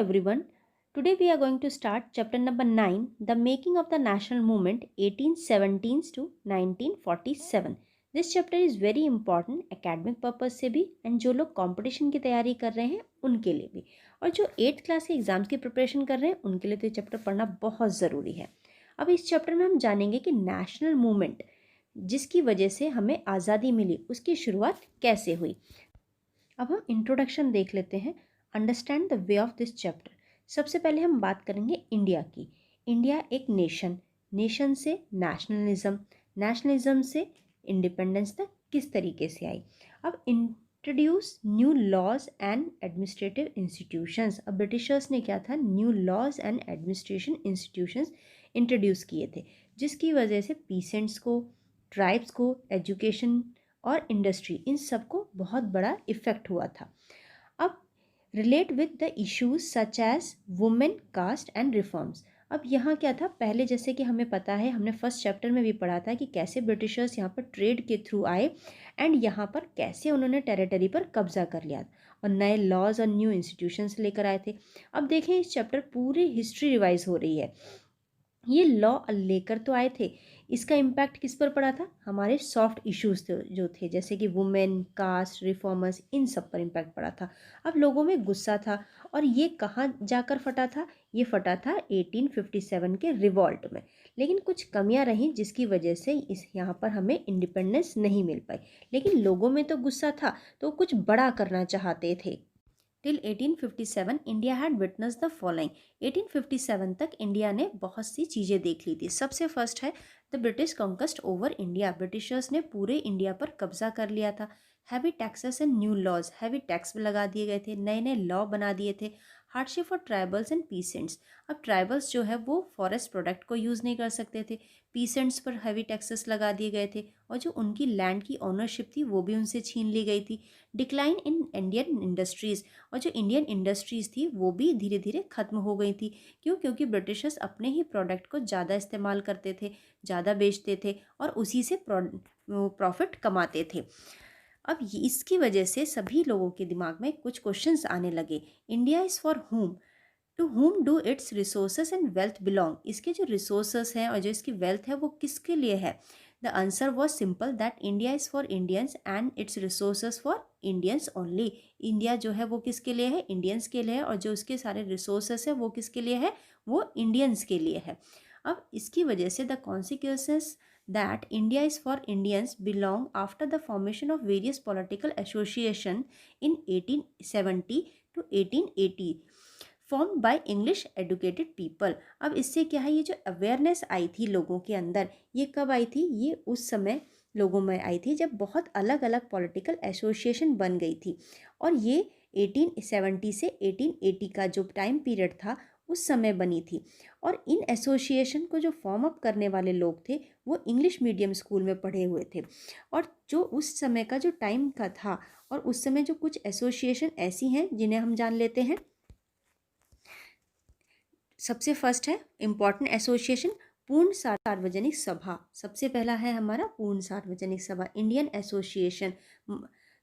everyone. Today we are going to start chapter number 9, The Making of the National Movement 1817 to 1947. This chapter is very important academic purpose से भी and जो लोग competition की तैयारी कर रहे हैं उनके लिए भी, और जो 8th क्लास के एग्जाम्स की प्रिपरेशन कर रहे हैं उनके लिए तो ये चैप्टर पढ़ना बहुत ज़रूरी है। अब इस चैप्टर में हम जानेंगे कि नेशनल मूवमेंट जिसकी वजह से हमें आज़ादी मिली उसकी शुरुआत कैसे हुई। अब हम इंट्रोडक्शन देख लेते हैं, understand the way of this chapter. सबसे पहले हम बात करेंगे इंडिया की। इंडिया एक नेशन से नेशनलिज्म से इंडिपेंडेंस तक किस तरीके से आई। अब introduce new laws and administrative institutions. अब ब्रिटिशर्स ने क्या था, new laws and administration institutions introduce किए थे, जिसकी वजह से पीसेंट्स को, ट्राइब्स को, एजुकेशन और इंडस्ट्री, इन सबको बहुत बड़ा इफ़ेक्ट हुआ था। अब relate with the issues such as women, caste and reforms. अब यहाँ क्या था, पहले जैसे कि हमें पता है, हमने फर्स्ट चैप्टर में भी पढ़ा था कि कैसे ब्रिटिशर्स यहाँ पर ट्रेड के थ्रू आए एंड यहाँ पर कैसे उन्होंने टेरिटरी पर कब्जा कर लिया और नए लॉज और न्यू इंस्टीट्यूशंस लेकर आए थे। अब देखें, इस चैप्टर पूरी हिस्ट्री रिवाइज हो रही है। ये लॉ लेकर तो आए थे, इसका इम्पैक्ट किस पर पड़ा था, हमारे सॉफ्ट इश्यूज जो थे जैसे कि वुमेन, कास्ट, रिफॉर्मर्स, इन सब पर इम्पैक्ट पड़ा था। अब लोगों में गुस्सा था, और ये कहाँ जाकर फटा था, ये फटा था 1857 के रिवॉल्ट में। लेकिन कुछ कमियां रहीं जिसकी वजह से इस यहाँ पर हमें इंडिपेंडेंस नहीं मिल पाई। लेकिन लोगों में तो गुस्सा था, तो कुछ बड़ा करना चाहते थे। Till 1857 India had witness the following. 1857 तक इंडिया ने बहुत सी चीज़ें देख ली थी। सबसे फर्स्ट है the British conquest over India. Britishers ने पूरे इंडिया पर कब्जा कर लिया था। Heavy taxes and new laws, heavy tax लगा दिए गए थे, नए नए लॉ बना दिए थे। Hardship for tribals and peasants. अब ट्राइबल्स जो है वो फॉरेस्ट प्रोडक्ट को यूज़ नहीं कर सकते थे। पीसेंट्स पर हैवी टैक्सेस लगा दिए गए थे, और जो उनकी लैंड की ओनरशिप थी वो भी उनसे छीन ली गई थी। डिक्लाइन इन इंडियन इंडस्ट्रीज़, और जो इंडियन इंडस्ट्रीज़ थी वो भी धीरे धीरे ख़त्म हो गई थी। क्यों? क्योंकि ब्रिटिशर्स अपने ही प्रोडक्ट को ज़्यादा इस्तेमाल करते थे, ज़्यादा बेचते थे और उसी से प्रॉफिट कमाते थे। अब इसकी वजह से सभी लोगों के दिमाग में कुछ क्वेश्चंस आने लगे। India is for whom? To whom do its resources and wealth belong? इसके जो रिसोर्सेस हैं और जो इसकी वेल्थ है वो किसके लिए है? The answer was simple, that India is for Indians and it's resources for Indians only. India जो है वो किसके लिए है? इंडियंस के लिए है, और जो उसके सारे रिसोर्सेस है वो किसके लिए है? वो इंडियंस के लिए है। अब इसकी वजह से the consequences that India is for Indians belong after the formation of various political association in 1870 to 1880 formed by English educated people। अब इससे क्या है, ये जो अवेयरनेस आई थी लोगों के अंदर, ये कब आई थी? ये उस समय लोगों में आई थी जब बहुत अलग अलग पॉलिटिकल एसोसिएशन बन गई थी, और ये 1870 से 1880 का जो टाइम पीरियड था उस समय बनी थी। और इन एसोसिएशन को जो फॉर्म अप करने वाले लोग थे वो इंग्लिश मीडियम स्कूल में पढ़े हुए थे। और जो उस समय का जो टाइम का था, और उस समय जो कुछ एसोसिएशन ऐसी हैं जिन्हें हम जान लेते हैं। सबसे फर्स्ट है इम्पॉर्टेंट एसोसिएशन, पूर्ण सार्वजनिक सभा। सबसे पहला है हमारा पूर्ण सार्वजनिक सभा, इंडियन एसोसिएशन,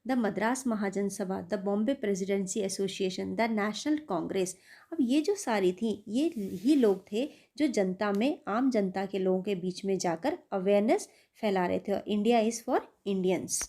द मद्रास महाजन सभा, the Bombay presidency association, the national Congress. अब ये जो सारी थी, ये ही लोग थे जो जनता में, आम जनता के लोगों के बीच में जाकर अवेयरनेस फैला रहे थे। India is for Indians.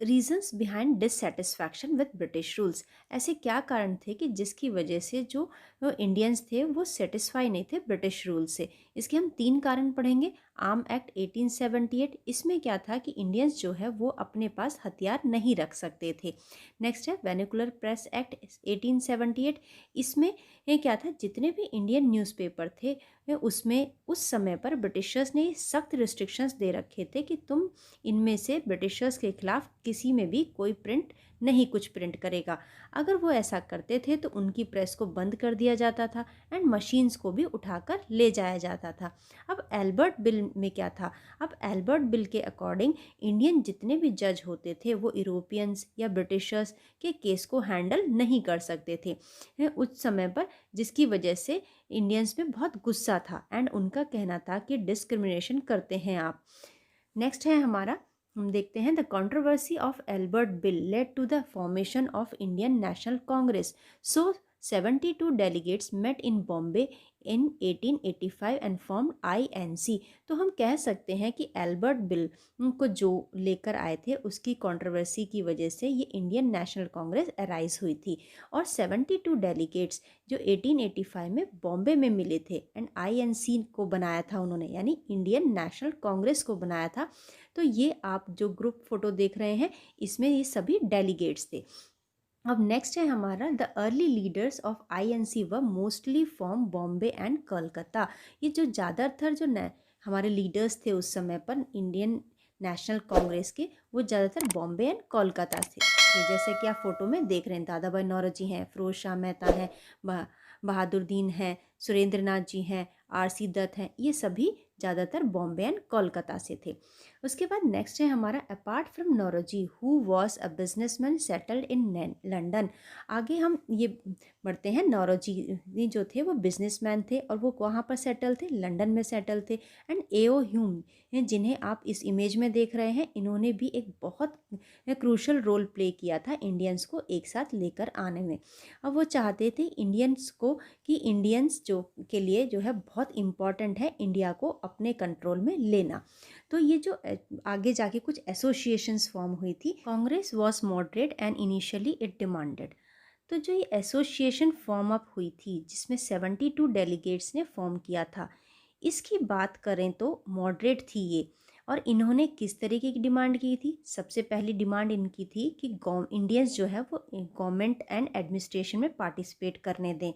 Regions behind dissatisfaction with British rules. ऐसे क्या कारण थे कि जिसकी वजह से जो इंडियंस थे वो सेटिस्फाई नहीं थे ब्रिटिश रूल से। इसके हम 3 कारण पढ़ेंगे। आर्म एक्ट 1878, इसमें क्या था कि इंडियंस जो है वो अपने पास हथियार नहीं रख सकते थे। नेक्स्ट है वेनिकुलर प्रेस एक्ट 1878, इसमें ये क्या था, जितने भी इंडियन न्यूज़पेपर थे उसमें उस समय पर ब्रिटिशर्स ने सख्त रिस्ट्रिक्शंस दे रखे थे कि तुम इनमें से ब्रिटिशर्स के खिलाफ किसी में भी कोई प्रिंट नहीं कुछ प्रिंट करेगा। अगर वो ऐसा करते थे तो उनकी प्रेस को बंद कर दिया जाता था एंड मशीन्स को भी उठाकर ले जाया जाता था। अब एल्बर्ट बिल में क्या था, अब एल्बर्ट बिल के अकॉर्डिंग इंडियन जितने भी जज होते थे वो यूरोपियंस या ब्रिटिशर्स के केस को हैंडल नहीं कर सकते थे उस समय पर, जिसकी वजह से इंडियंस में बहुत गुस्सा था एंड उनका कहना था कि डिस्क्रिमिनेशन करते हैं आप। नेक्स्ट है हमारा, हम देखते हैं the controversy of Albert bill led to the formation of Indian National Congress. So 72 delegates met in Bombay in 1885 and formed INC। तो हम कह सकते हैं कि एल्बर्ट बिल को जो लेकर आए थे उसकी कंट्रोवर्सी की वजह से ये इंडियन नेशनल कांग्रेस अराइज हुई थी। और 72 डेलीगेट्स जो 1885 में बॉम्बे में मिले थे एंड INC को बनाया था उन्होंने, यानी इंडियन नेशनल कांग्रेस को बनाया था। तो ये आप जो ग्रुप फोटो देख रहे हैं इसमें ये सभी डेलीगेट्स थे। अब नेक्स्ट है हमारा the early leaders of INC व mostly from Bombay and Calcutta. ये जो ज़्यादातर जो हमारे लीडर्स थे उस समय पर इंडियन नेशनल कांग्रेस के, वो ज़्यादातर बॉम्बे एंड कोलकाता से थे। जैसे कि आप फोटो में देख रहे हैं, दादा भाई नौरोजी हैं, फिरोज शाह मेहता हैं, बहादुर दीन हैं, सुरेंद्र नाथ जी हैं, RC दत्त हैं, ये सभी ज़्यादातर बॉम्बे एंड कोलकाता से थे। उसके बाद नेक्स्ट है हमारा apart from Naoroji who was a businessman settled in London. आगे हम ये बढ़ते हैं, नौरोजी जो थे वो बिजनेसमैन थे और वो वहाँ पर सेटल थे, लंदन में सेटल थे। And A.O. ह्यूम जिन्हें आप इस इमेज में देख रहे हैं, इन्होंने भी एक बहुत क्रूशल रोल प्ले किया था इंडियंस को एक साथ लेकर आने में। अब वो चाहते थे इंडियंस को कि इंडियंस जो के लिए जो है बहुत इम्पॉर्टेंट है इंडिया को अपने कंट्रोल में लेना। तो ये जो आगे जाके कुछ एसोसिएशंस फॉर्म हुई थी। Congress was moderate and initially it demanded. तो जो ये एसोसिएशन फॉर्म अप हुई थी जिसमें 72 डेलीगेट्स ने फॉर्म किया था, इसकी बात करें तो मॉडरेट थी ये। और इन्होंने किस तरीके की डिमांड की थी? सबसे पहली डिमांड इनकी थी कि इंडियंस जो है वो गवर्नमेंट एंड एडमिनिस्ट्रेशन में पार्टिसिपेट करने दें।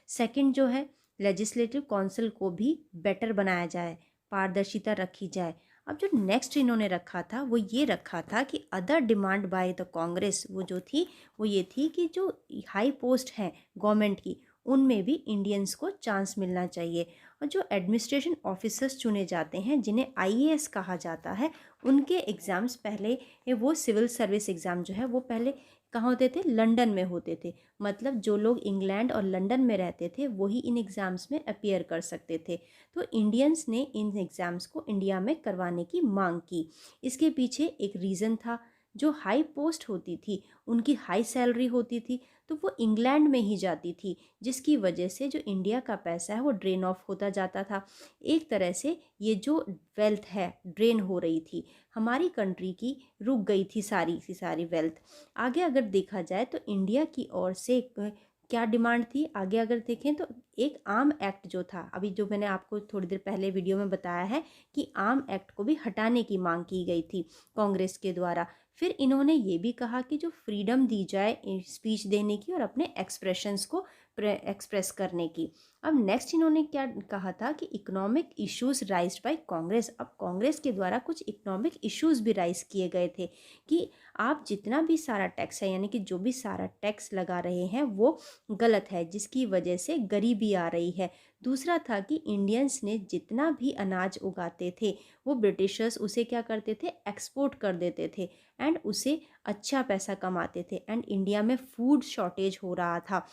सेकंड जो है, लेजिस्लेटिव काउंसिल को भी बेटर बनाया जाए, पारदर्शिता रखी जाए। अब जो नेक्स्ट इन्होंने रखा था वो ये रखा था कि other demand by the Congress, वो जो थी वो ये थी कि जो हाई पोस्ट हैं गवर्नमेंट की उनमें भी इंडियंस को चांस मिलना चाहिए। और जो एडमिनिस्ट्रेशन ऑफिसर्स चुने जाते हैं जिन्हें IAS कहा जाता है, उनके एग्ज़ाम्स पहले वो सिविल सर्विस एग्ज़ाम जो है वो पहले कहाँ होते थे? लंदन में होते थे। मतलब जो लोग इंग्लैंड और लंदन में रहते थे वही इन एग्ज़ाम्स में अपीयर कर सकते थे। तो इंडियंस ने इन एग्ज़ाम्स को इंडिया में करवाने की मांग की। इसके पीछे एक रीज़न था, जो हाई पोस्ट होती थी उनकी हाई सैलरी होती थी तो वो इंग्लैंड में ही जाती थी, जिसकी वजह से जो इंडिया का पैसा है वो ड्रेन ऑफ होता जाता था। एक तरह से ये जो वेल्थ है ड्रेन हो रही थी, हमारी कंट्री की रुक गई थी सारी की सारी वेल्थ। आगे अगर देखा जाए तो इंडिया की ओर से क्या डिमांड थी, आगे अगर देखें तो एक आर्म एक्ट जो था, अभी जो मैंने आपको थोड़ी देर पहले वीडियो में बताया है कि आर्म एक्ट को भी हटाने की मांग की गई थी कांग्रेस के द्वारा। फिर इन्होंने ये भी कहा कि जो फ्रीडम दी जाए स्पीच देने की और अपने एक्सप्रेशंस को एक्सप्रेस करने की। अब नेक्स्ट इन्होंने क्या कहा था कि economic issues raised by Congress. अब कांग्रेस के द्वारा कुछ इकोनॉमिक इश्यूज भी राइज किए गए थे कि आप जितना भी सारा टैक्स है, यानी कि जो भी सारा टैक्स लगा रहे हैं वो गलत है, जिसकी वजह से गरीबी आ रही है। दूसरा था कि इंडियंस ने जितना भी अनाज उगाते थे वो ब्रिटिशर्स उसे क्या करते थे? एक्सपोर्ट कर देते थे एंड उसे अच्छा पैसा कमाते थे एंड इंडिया में फूड शॉर्टेज हो रहा था।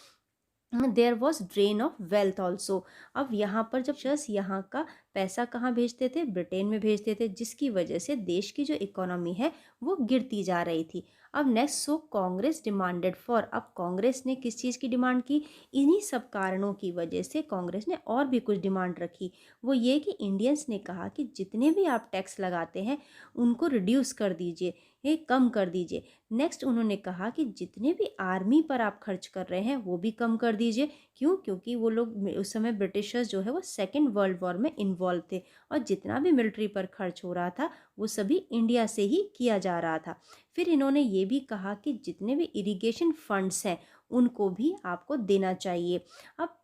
There was drain of wealth also. अब यहाँ पर जब शख्स यहाँ का पैसा कहाँ भेजते थे? ब्रिटेन में भेजते थे, जिसकी वजह से देश की जो इकोनॉमी है वो गिरती जा रही थी। अब next, so Congress demanded for. अब कांग्रेस ने किस चीज़ की डिमांड की? इन्हीं सब कारणों की वजह से कांग्रेस ने और भी कुछ डिमांड रखी। वो ये कि इंडियंस ने कहा कि जितने भी आप टैक्स लगाते हैं उनको रिड्यूस कर दीजिए, ये कम कर दीजिए। नेक्स्ट उन्होंने कहा कि जितने भी आर्मी पर आप खर्च कर रहे हैं वो भी कम कर दीजिए। क्यों? क्योंकि वो लोग उस समय ब्रिटिशर्स जो है वो सेकेंड वर्ल्ड वॉर में इन्वॉल्व थे और जितना भी मिलिट्री पर खर्च हो रहा था वो सभी इंडिया से ही किया जा रहा था। फिर इन्होंने ये भी कहा कि जितने भी इरिगेशन फंड्स हैं उनको भी आपको देना चाहिए। अब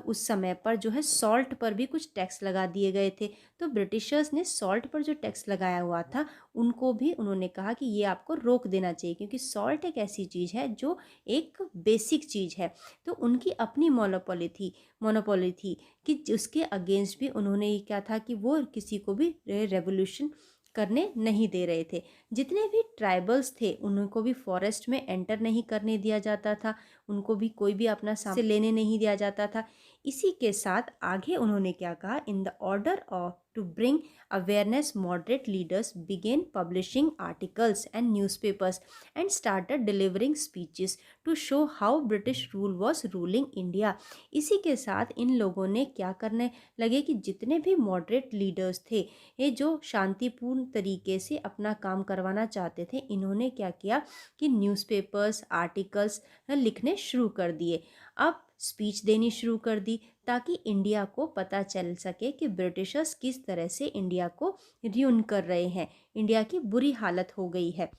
उस समय पर जो है सॉल्ट पर भी कुछ टैक्स लगा दिए गए थे, तो ब्रिटिशर्स ने सॉल्ट पर जो टैक्स लगाया हुआ था उनको भी उन्होंने कहा कि ये आपको रोक देना चाहिए, क्योंकि सॉल्ट एक ऐसी चीज़ है जो एक बेसिक चीज़ है। तो उनकी अपनी मोनोपोली थी कि उसके अगेंस्ट भी उन्होंने ये क्या था कि वो किसी को भी रेवोल्यूशन करने नहीं दे रहे थे। जितने भी ट्राइबल्स थे उनको भी फॉरेस्ट में एंटर नहीं करने दिया जाता था, उनको भी कोई भी अपना सामान से लेने नहीं दिया जाता था। इसी के साथ आगे उन्होंने क्या कहा, in the order of to bring awareness moderate leaders began publishing articles and newspapers and started delivering speeches to show how British rule was ruling India. इसी के साथ इन लोगों ने क्या करने लगे कि जितने भी मॉडरेट लीडर्स थे, ये जो शांतिपूर्ण तरीके से अपना काम करवाना चाहते थे, इन्होंने क्या किया कि न्यूज़पेपर्स आर्टिकल्स लिखने शुरू कर दिए। अब स्पीच देनी शुरू कर दी ताकि इंडिया को पता चल सके कि ब्रिटिशर्स किस तरह से इंडिया को र्यून कर रहे हैं, इंडिया की बुरी हालत हो गई है।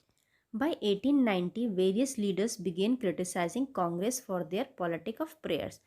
By 1890, various leaders began criticizing Congress for their politic of prayers.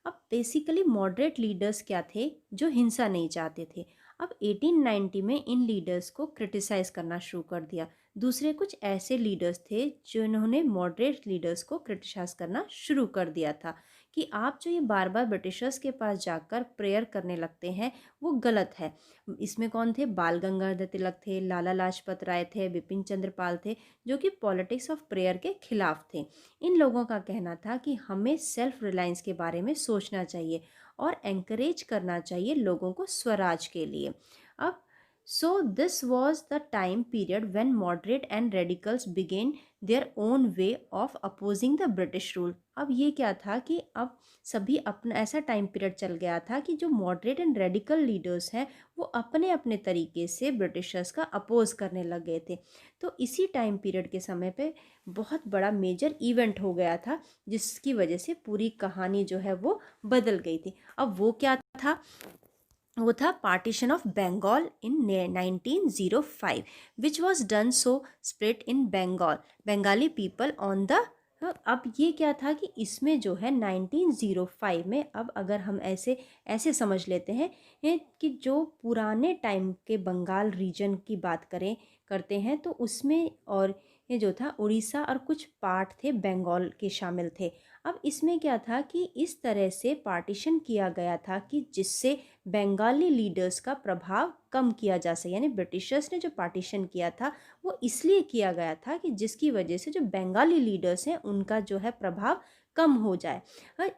अब बेसिकली मॉडरेट लीडर्स क्या थे, जो हिंसा नहीं चाहते थे। अब 1890 में इन लीडर्स को क्रिटिसाइज करना शुरू कर दिया। दूसरे कुछ ऐसे लीडर्स थे जिन्होंने मॉडरेट लीडर्स को क्रिटिसाइज करना शुरू कर दिया था कि आप जो ये बार बार ब्रिटिशर्स के पास जाकर प्रेयर करने लगते हैं, वो गलत है। इसमें कौन थे? बाल गंगाधर तिलक थे, लाला लाजपत राय थे, बिपिन चंद्र पाल थे, जो कि पॉलिटिक्स ऑफ प्रेयर के खिलाफ थे। इन लोगों का कहना था कि हमें सेल्फ रिलायंस के बारे में सोचना चाहिए और एंकरेज करना चाहिए लोगों को स्वराज के लिए। अब so this was the time period when moderate and radicals began their own way of opposing the British rule. अब ये क्या था कि अब सभी अपना ऐसा टाइम पीरियड चल गया था कि जो मॉडरेट एंड रेडिकल लीडर्स हैं, वो अपने अपने तरीके से ब्रिटिशर्स का अपोज करने लग गए थे। तो इसी टाइम पीरियड के समय पे बहुत बड़ा मेजर इवेंट हो गया था, जिसकी वजह से पूरी कहानी जो है वो बदल गई थी। अब वो क्या था? वो था partition of Bengal in 1905 which was done so split in Bengal Bengali people on the. अब ये क्या था कि इसमें जो है 1905 में, अब अगर हम ऐसे ऐसे समझ लेते हैं कि जो पुराने टाइम के बंगाल रीजन की बात करते हैं, तो उसमें और ये जो था उड़ीसा और कुछ पार्ट थे बंगाल के शामिल थे। अब इसमें क्या था कि इस तरह से पार्टीशन किया गया था कि जिससे बंगाली लीडर्स का प्रभाव कम किया जा सके। यानी ब्रिटिशर्स ने जो पार्टीशन किया था वो इसलिए किया गया था कि जिसकी वजह से जो बंगाली लीडर्स हैं उनका जो है प्रभाव कम हो जाए। हाँ,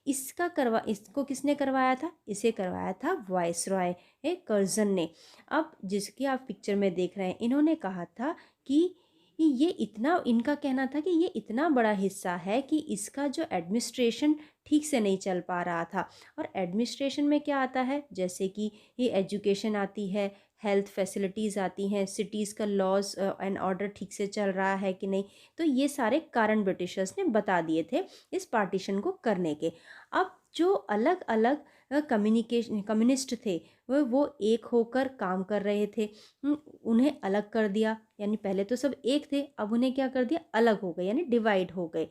इसको किसने करवाया था? इसे करवाया था वायसरॉय कर्जन ने। अब जिसकी आप पिक्चर में देख रहे हैं, इन्होंने कहा था कि ये इतना, इनका कहना था कि ये इतना बड़ा हिस्सा है कि इसका जो एडमिनिस्ट्रेशन ठीक से नहीं चल पा रहा था। और एडमिनिस्ट्रेशन में क्या आता है? जैसे कि ये एजुकेशन आती है, हेल्थ फैसिलिटीज़ आती हैं, सिटीज़ का लॉज एंड ऑर्डर ठीक से चल रहा है कि नहीं। तो ये सारे कारण ब्रिटिशर्स ने बता दिए थे इस पार्टीशन को करने के। अब जो अलग अलग कम्युनिस्ट थे वो एक होकर काम कर रहे थे। उन्हें अलग कर दिया, यानी पहले तो सब एक थे, अब उन्हें क्या कर दिया? अलग हो गए, यानी डिवाइड हो गए।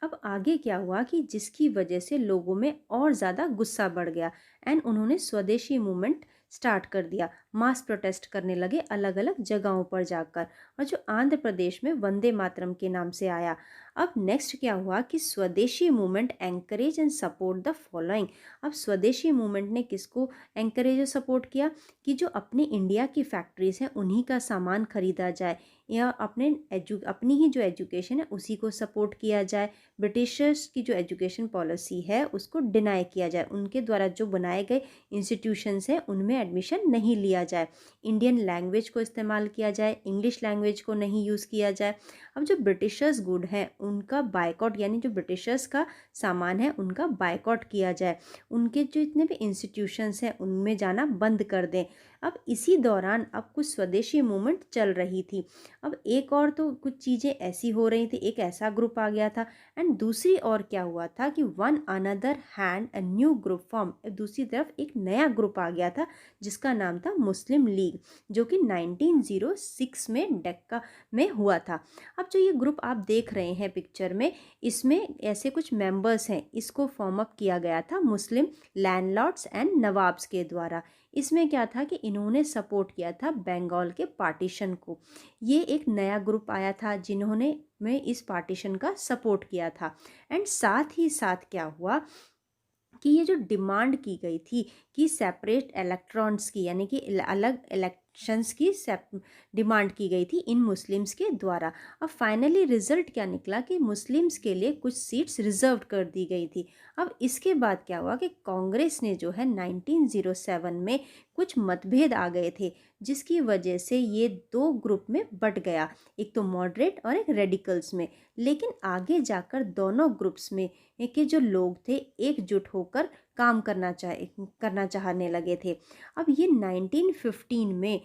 अब आगे क्या हुआ कि जिसकी वजह से लोगों में और ज़्यादा गुस्सा बढ़ गया एंड उन्होंने स्वदेशी मूवमेंट स्टार्ट कर दिया। मास प्रोटेस्ट करने लगे अलग अलग जगहों पर जाकर, और जो आंध्र प्रदेश में वंदे मातरम के नाम से आया। अब नेक्स्ट क्या हुआ कि swadeshi movement encourage and support the following. अब स्वदेशी मूवमेंट ने किसको एंकरेज और सपोर्ट किया? कि जो अपनी इंडिया की फैक्ट्रीज हैं उन्हीं का सामान खरीदा जाए, या अपनी ही जो एजुकेशन है उसी को सपोर्ट किया जाए। ब्रिटिशर्स की जो एजुकेशन पॉलिसी है उसको डिनाई किया जाए, उनके द्वारा जो बनाए गए इंस्टीट्यूशंस हैं उनमें एडमिशन नहीं लिया जाए। इंडियन लैंग्वेज को इस्तेमाल किया जाए, इंग्लिश लैंग्वेज को नहीं यूज़ किया जाए। अब जो ब्रिटिशर्स गुड हैं उनका बायकॉट, यानी जो ब्रिटिशर्स का सामान है उनका बायकॉट किया जाए। उनके जो इतने भी इंस्टीट्यूशंस हैं उनमें जाना बंद कर दें। अब इसी दौरान अब कुछ स्वदेशी मूवमेंट चल रही थी। अब एक और तो कुछ चीज़ें ऐसी हो रही थी, एक ऐसा ग्रुप आ गया था। एंड दूसरी और क्या हुआ था कि one another hand a new group form, दूसरी तरफ एक नया ग्रुप आ गया था जिसका नाम था मुस्लिम लीग, जो कि 1906 में डक्का में हुआ था। अब जो ये ग्रुप आप देख रहे हैं पिक्चर में, इसमें ऐसे कुछ मेंबर्स हैं। इसको फॉर्म अप किया गया था मुस्लिम लैंडलॉर्ड्स एंड नवाब्स के द्वारा। इसमें क्या था कि इन्होंने सपोर्ट किया था बंगाल के पार्टीशन को। ये एक नया ग्रुप आया था जिन्होंने में इस पार्टीशन का सपोर्ट किया था। एंड साथ ही साथ क्या हुआ कि ये जो डिमांड की गई थी कि सेपरेट इलेक्ट्रॉन्स की, यानी कि अलग आरक्षण की डिमांड की गई थी इन मुस्लिम्स के द्वारा। अब फाइनली रिजल्ट क्या निकला कि मुस्लिम्स के लिए कुछ सीट्स रिजर्व कर दी गई थी। अब इसके बाद क्या हुआ कि कांग्रेस ने जो है 1907 में कुछ मतभेद आ गए थे, जिसकी वजह से ये दो ग्रुप में बट गया, एक तो मॉडरेट और एक रेडिकल्स में। लेकिन आगे जाकर दोनों ग्रुप्स में के जो लोग थे एकजुट होकर काम करना चाहने लगे थे। अब ये 1915 में,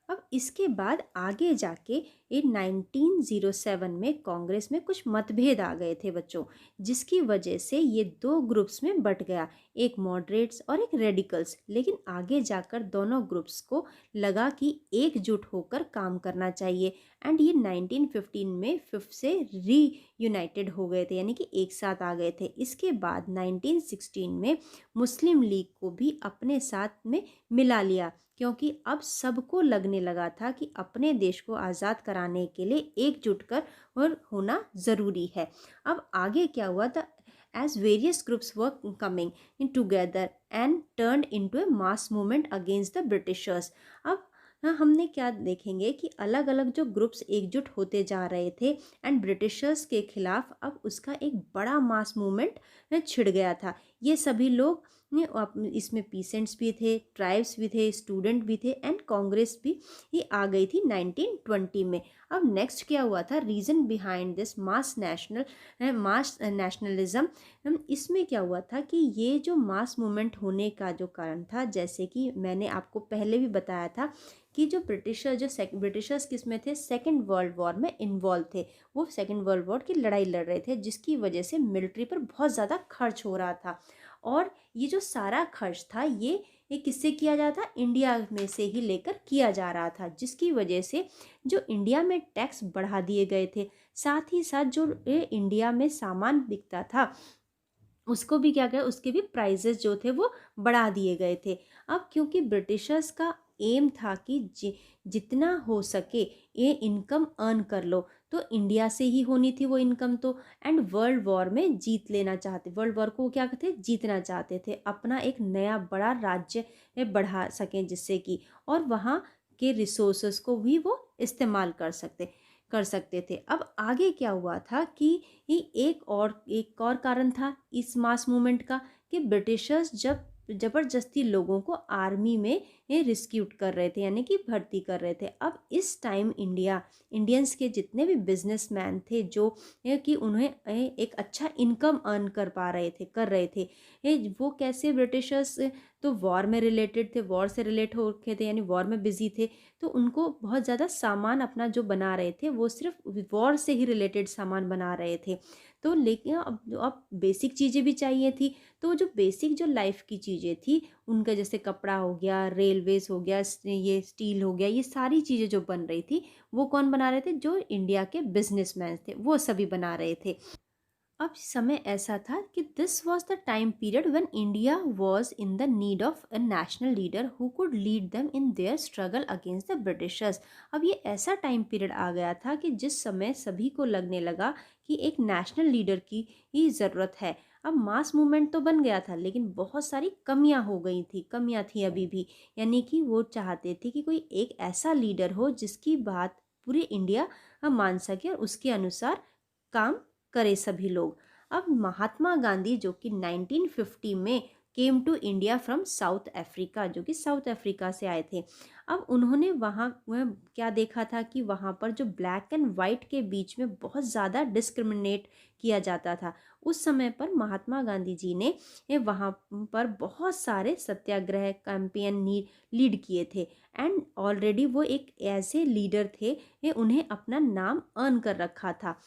अब इसके बाद आगे जाके ये 1907 में कांग्रेस में कुछ मतभेद आ गए थे बच्चों, जिसकी वजह से ये दो ग्रुप्स में बट गया, एक मॉडरेट्स और एक रेडिकल्स। लेकिन आगे जाकर दोनों ग्रुप्स को लगा कि एकजुट होकर काम करना चाहिए, एंड ये 1915 में फिर से रीयूनाइटेड हो गए थे, यानी कि एक साथ आ गए थे। इसके बाद 1916 में मुस्लिम लीग को भी अपने साथ में मिला लिया, क्योंकि अब सबको लगने लगा था कि अपने देश को आज़ाद कराने के लिए एकजुट कर और होना ज़रूरी है। अब आगे क्या हुआ था, as various groups were coming in together and turned into a mass movement against the Britishers। अब हमने क्या देखेंगे कि अलग अलग जो ग्रुप्स एकजुट होते जा रहे थे एंड ब्रिटिशर्स के खिलाफ, अब उसका एक बड़ा मास मूवमेंट छिड़ गया था। ये सभी लोग इसमें पीसेंट्स भी थे, ट्राइब्स भी थे, स्टूडेंट भी थे, एंड कांग्रेस भी ये आ गई थी 1920 में। अब नेक्स्ट क्या हुआ था, reason behind this mass nationalism, इसमें क्या हुआ था कि ये जो मास मूवमेंट होने का जो कारण था, जैसे कि मैंने आपको पहले भी बताया था कि जो ब्रिटिशर्स किस में थे, सेकेंड वर्ल्ड वॉर में इन्वॉल्व थे। वो सेकेंड वर्ल्ड वॉर की लड़ाई लड़ रहे थे, जिसकी वजह से मिलिट्री पर बहुत ज़्यादा खर्च हो रहा था। और ये जो सारा खर्च था ये किससे किया जा रहा था, इंडिया में से ही लेकर किया जा रहा था, जिसकी वजह से जो इंडिया में टैक्स बढ़ा दिए गए थे, साथ ही साथ जो इंडिया में सामान बिकता था उसको भी क्या गया, उसके भी प्राइजेस जो थे वो बढ़ा दिए गए थे। अब क्योंकि ब्रिटिशर्स का एम था कि जितना हो सके ये इनकम अर्न कर लो, तो इंडिया से ही होनी थी वो इनकम तो, एंड वर्ल्ड वॉर में जीत लेना चाहते, वर्ल्ड वॉर को क्या कहते, जीतना चाहते थे, अपना एक नया बड़ा राज्य बढ़ा सकें जिससे कि, और वहाँ के रिसोर्सेस को भी वो इस्तेमाल कर सकते थे। अब आगे क्या हुआ था कि ये एक और कारण था इस मास मूवमेंट का, कि ब्रिटिशर्स जब ज़बरदस्ती लोगों को आर्मी में ये रिक्रूट कर रहे थे, यानी कि भर्ती कर रहे थे। अब इस टाइम इंडियंस के जितने भी बिजनेसमैन थे जो कि उन्हें एक अच्छा इनकम अर्न कर रहे थे, वो कैसे, ब्रिटिशर्स तो वॉर में रिलेटेड थे, वॉर से रिलेट हो रखे थे, यानी वॉर में बिजी थे, तो उनको बहुत ज़्यादा सामान अपना जो बना रहे थे वो सिर्फ वॉर से ही रिलेटेड सामान बना रहे थे। तो लेकिन अब बेसिक चीज़ें भी चाहिए थी, तो जो बेसिक जो लाइफ की चीज़ें थी उनका, जैसे कपड़ा हो गया, रेलवेज हो गया, ये स्टील हो गया, ये सारी चीज़ें जो बन रही थी वो कौन बना रहे थे, जो इंडिया के बिजनेसमैन थे वो सभी बना रहे थे। अब समय ऐसा था कि this was the time period when India was in the need of a national leader who could lead them in their struggle against the Britishers. अब ये ऐसा टाइम पीरियड आ गया था कि जिस समय सभी को लगने लगा कि एक नेशनल लीडर की ही ज़रूरत है। अब मास मूवमेंट तो बन गया था, लेकिन बहुत सारी कमियां थी अभी भी, यानी कि वो चाहते थे कि कोई एक ऐसा लीडर हो जिसकी बात पूरे इंडिया मान सके और उसके अनुसार काम करे सभी लोग। अब महात्मा गांधी जो कि 1950 में came to India from South Africa, जो कि साउथ अफ्रीका से आए थे। अब उन्होंने वहाँ वह क्या देखा था कि वहाँ पर जो ब्लैक एंड वाइट के बीच में बहुत ज़्यादा डिस्क्रिमिनेट किया जाता था। उस समय पर महात्मा गांधी जी ने वहाँ पर बहुत सारे सत्याग्रह कैंपेन लीड किए थे, एंड ऑलरेडी वो एक ऐसे लीडर थे, उन्हें अपना नाम अर्न कर रखा था।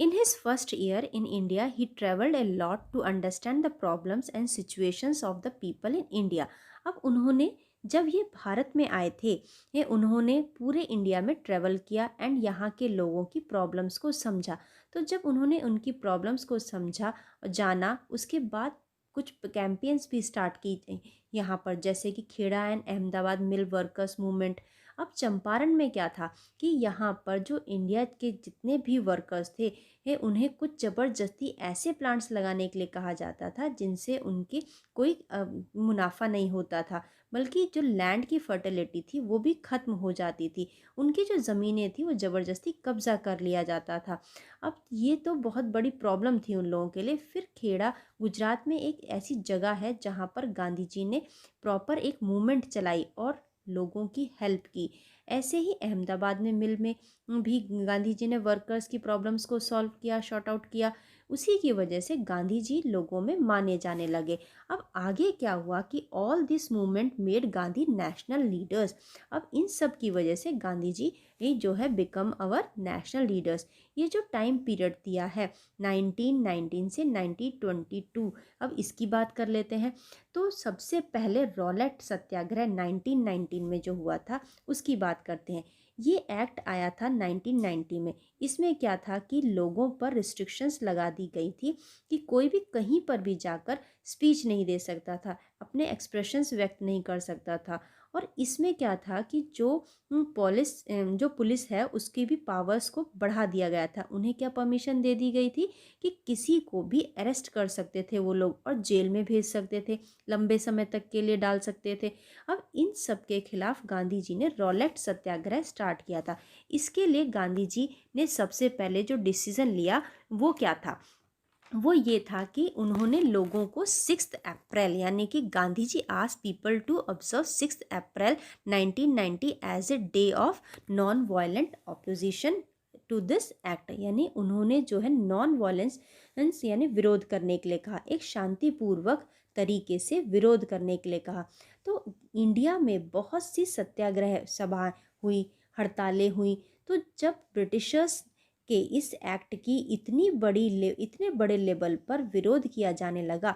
In his first year in India, he traveled a lot to understand the problems and situations of the people in India। अब उन्होंने जब ये भारत में आए थे, ये उन्होंने पूरे इंडिया में ट्रैवल किया एंड यहाँ के लोगों की प्रॉब्लम्स को समझा। तो जब उन्होंने उनकी प्रॉब्लम्स को समझा और जाना, उसके बाद कुछ कैंपेन्स भी स्टार्ट की यहाँ पर, जैसे कि Kheda and Ahmedabad mill workers movement. अब चंपारण में क्या था कि यहाँ पर जो इंडिया के जितने भी वर्कर्स थे उन्हें कुछ ज़बरदस्ती ऐसे प्लांट्स लगाने के लिए कहा जाता था जिनसे उनके कोई मुनाफा नहीं होता था, बल्कि जो लैंड की फर्टिलिटी थी वो भी ख़त्म हो जाती थी। उनकी जो ज़मीनें थी वो ज़बरदस्ती कब्ज़ा कर लिया जाता था। अब ये तो बहुत बड़ी प्रॉब्लम थी उन लोगों के लिए। फिर खेड़ा गुजरात में एक ऐसी जगह है जहाँ पर गांधी जी ने प्रॉपर एक मूवमेंट चलाई और लोगों की हेल्प की। ऐसे ही अहमदाबाद में मिल में भी गांधी जी ने वर्कर्स की प्रॉब्लम्स को सॉल्व किया, शॉर्ट आउट किया। उसी की वजह से गांधी जी लोगों में माने जाने लगे। अब आगे क्या हुआ कि all this movement made Gandhi national leaders. अब इन सब की वजह से गांधी जी ये जो है बिकम अवर नेशनल लीडर्स। ये जो टाइम पीरियड दिया है 1919 से 1922, अब इसकी बात कर लेते हैं। तो सबसे पहले रॉलेट सत्याग्रह 1919 में जो हुआ था उसकी बात करते हैं। ये एक्ट आया था 1990 में। इसमें क्या था कि लोगों पर रिस्ट्रिक्शंस लगा दी गई थी कि कोई भी कहीं पर भी जाकर स्पीच नहीं दे सकता था, अपने एक्सप्रेशंस व्यक्त नहीं कर सकता था। और इसमें क्या था कि जो पुलिस है उसकी भी पावर्स को बढ़ा दिया गया था। उन्हें क्या परमिशन दे दी गई थी कि किसी को भी अरेस्ट कर सकते थे वो लोग और जेल में भेज सकते थे, लंबे समय तक के लिए डाल सकते थे। अब इन सब के खिलाफ गांधी जी ने रॉलेट सत्याग्रह स्टार्ट किया था। इसके लिए गांधी जी ने सबसे पहले जो डिसीजन लिया वो क्या था, वो ये था कि उन्होंने लोगों को 6 अप्रैल यानी कि Gandhi ji asked people to observe 6 April 1990 as a day of non violent opposition to this act. यानी उन्होंने जो है नॉन वायलेंस यानी विरोध करने के लिए कहा, एक शांतिपूर्वक तरीके से विरोध करने के लिए कहा। तो इंडिया में बहुत सी सत्याग्रह सभा हुई, हड़तालें हुई। तो जब ब्रिटिशर्स कि इस एक्ट की इतने बड़े लेवल पर विरोध किया जाने लगा,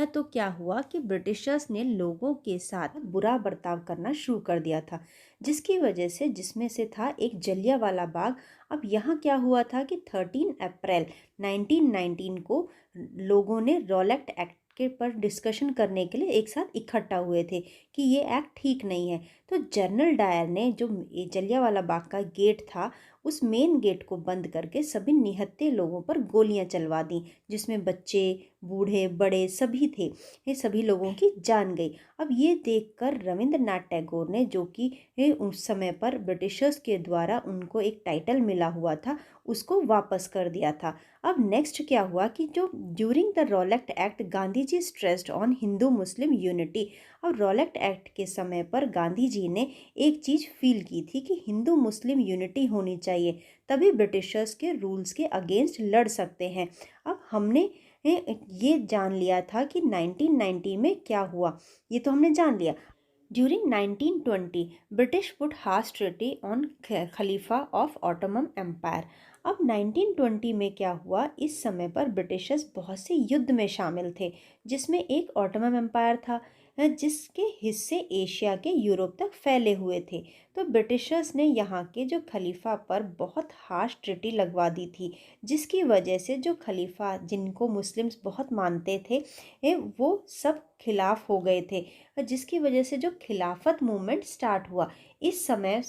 तो क्या हुआ कि ब्रिटिशर्स ने लोगों के साथ बुरा बर्ताव करना शुरू कर दिया था, जिसकी वजह से जिसमें से था एक जलियांवाला बाग। अब यहाँ क्या हुआ था कि 13 अप्रैल 1919 को लोगों ने रॉलेट एक्ट के पर डिस्कशन करने के लिए एक साथ इकट्ठा हुए थे कि ये एक्ट ठीक नहीं है। तो जनरल डायर ने जो जलियांवाला बाग का गेट था उस मेन गेट को बंद करके सभी निहत्थे लोगों पर गोलियां चलवा दी, जिसमें बच्चे, बूढ़े, बड़े सभी थे। ये सभी लोगों की जान गई। अब ये देखकर रविंद्रनाथ टैगोर ने, जो कि उस समय पर ब्रिटिशर्स के द्वारा उनको एक टाइटल मिला हुआ था, उसको वापस कर दिया था। अब नेक्स्ट क्या हुआ कि जो during the Rowlatt Act Gandhi ji stressed on Hindu Muslim unity. अब रॉलेट एक्ट के समय पर गांधी जी ने एक चीज़ फील की थी कि हिंदू मुस्लिम यूनिटी होनी चाहिए, तभी ब्रिटिशर्स के रूल्स के अगेंस्ट लड़ सकते हैं। अब हमने ये जान लिया था कि 1990 में क्या हुआ, ये तो हमने जान लिया। During 1920 British put harsh treaty on Khalifa of Ottoman Empire. अब 1920 में क्या हुआ, इस समय पर ब्रिटिशर्स बहुत से युद्ध में शामिल थे, जिसमें एक ऑटोमन एम्पायर था जिसके हिस्से एशिया के यूरोप तक फैले हुए थे। तो ब्रिटिशर्स ने यहाँ के जो खलीफा पर बहुत हार्श ट्रीटी लगवा दी थी, जिसकी वजह से जो खलीफा जिनको मुस्लिम्स बहुत मानते थे वो सब खिलाफ हो गए थे, जिसकी वजह से जो खिलाफत मूवमेंट स्टार्ट हुआ। इस समय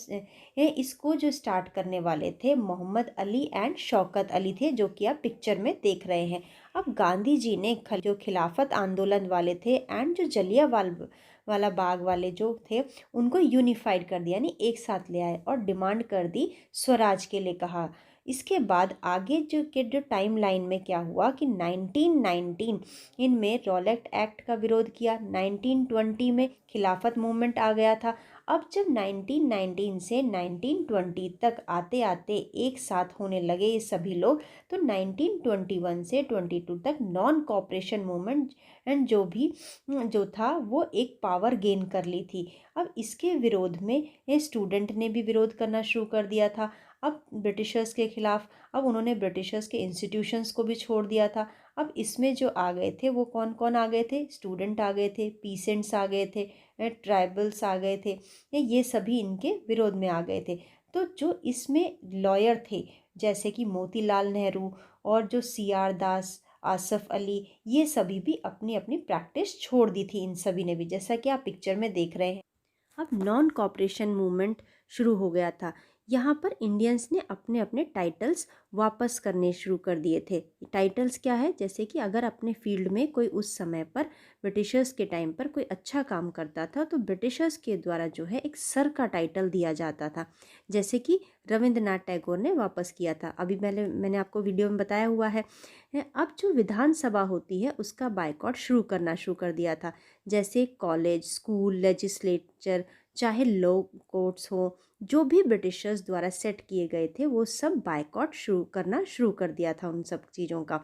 इसको जो स्टार्ट करने वाले थे मोहम्मद अली एंड शौकत अली थे, जो कि आप पिक्चर में देख रहे हैं। अब गांधी जी ने जो खिलाफत आंदोलन वाले थे एंड जो जलियांवाला बाग वाले जो थे उनको यूनिफाइड कर दिया, यानी एक साथ ले आए और डिमांड कर दी स्वराज के लिए कहा। इसके बाद आगे जो टाइम लाइन में क्या हुआ कि 1919 इनमें रॉलेट एक्ट का विरोध किया, 1920 में खिलाफत मूवमेंट आ गया था। अब जब 1919 से 1920 तक आते आते एक साथ होने लगे ये सभी लोग, तो 1921 से 22 तक नॉन कॉपरेशन मूवमेंट जो था वो एक पावर गेन कर ली थी। अब इसके विरोध में स्टूडेंट ने भी विरोध करना शुरू कर दिया था अब ब्रिटिशर्स के खिलाफ। अब उन्होंने ब्रिटिशर्स के इंस्टीट्यूशंस को भी छोड़ दिया था। अब इसमें जो आ गए थे वो कौन कौन आ गए थे, स्टूडेंट आ गए थे, पीसेंट्स आ गए थे, ट्राइबल्स आ गए थे, ये सभी इनके विरोध में आ गए थे। तो जो इसमें लॉयर थे जैसे कि मोतीलाल नेहरू और जो CR दास, आसफ अली, ये सभी भी अपनी अपनी प्रैक्टिस छोड़ दी थी इन सभी ने भी, जैसा कि आप पिक्चर में देख रहे हैं। अब नॉन कॉपरेशन मूवमेंट शुरू हो गया था। यहाँ पर इंडियंस ने अपने अपने टाइटल्स वापस करने शुरू कर दिए थे। टाइटल्स क्या है, जैसे कि अगर अपने फील्ड में कोई उस समय पर ब्रिटिशर्स के टाइम पर कोई अच्छा काम करता था तो ब्रिटिशर्स के द्वारा जो है एक सर का टाइटल दिया जाता था, जैसे कि रविंद्रनाथ टैगोर ने वापस किया था। अभी मैंने आपको वीडियो में बताया हुआ है। अब जो विधानसभा होती है उसका बायकॉट शुरू कर दिया था, जैसे कॉलेज, स्कूल, लेजिस्लेचर, चाहे लॉ कोर्ट्स हो, जो भी ब्रिटिशर्स द्वारा सेट किए गए थे वो सब बायकॉट शुरू कर दिया था उन सब चीज़ों का।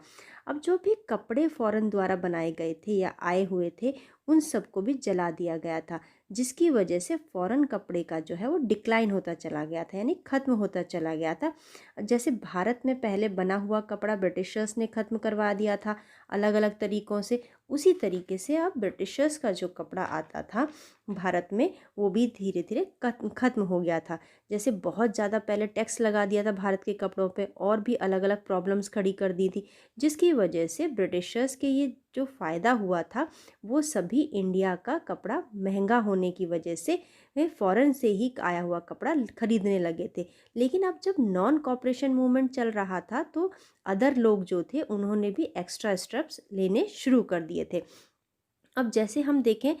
अब जो भी कपड़े फॉरेन द्वारा बनाए गए थे या आए हुए थे उन सबको भी जला दिया गया था, जिसकी वजह से फॉरेन कपड़े का जो है वो डिक्लाइन होता चला गया था, यानी ख़त्म होता चला गया था। जैसे भारत में पहले बना हुआ कपड़ा ब्रिटिशर्स ने ख़त्म करवा दिया था अलग अलग तरीक़ों से, उसी तरीके से अब ब्रिटिशर्स का जो कपड़ा आता था भारत में वो भी धीरे धीरे ख़त्म हो गया था। जैसे बहुत ज़्यादा पहले टैक्स लगा दिया था भारत के कपड़ों पे और भी अलग अलग प्रॉब्लम्स खड़ी कर दी थी, जिसकी वजह से ब्रिटिशर्स के ये जो फ़ायदा हुआ था वो सभी इंडिया का कपड़ा महंगा होने की वजह से वे फ़ॉरेन से ही आया हुआ कपड़ा खरीदने लगे थे। लेकिन अब जब नॉन कॉपरेशन मूवमेंट चल रहा था तो अदर लोग जो थे उन्होंने भी एक्स्ट्रा स्टेप्स लेने शुरू कर दिए थे। अब जैसे हम देखें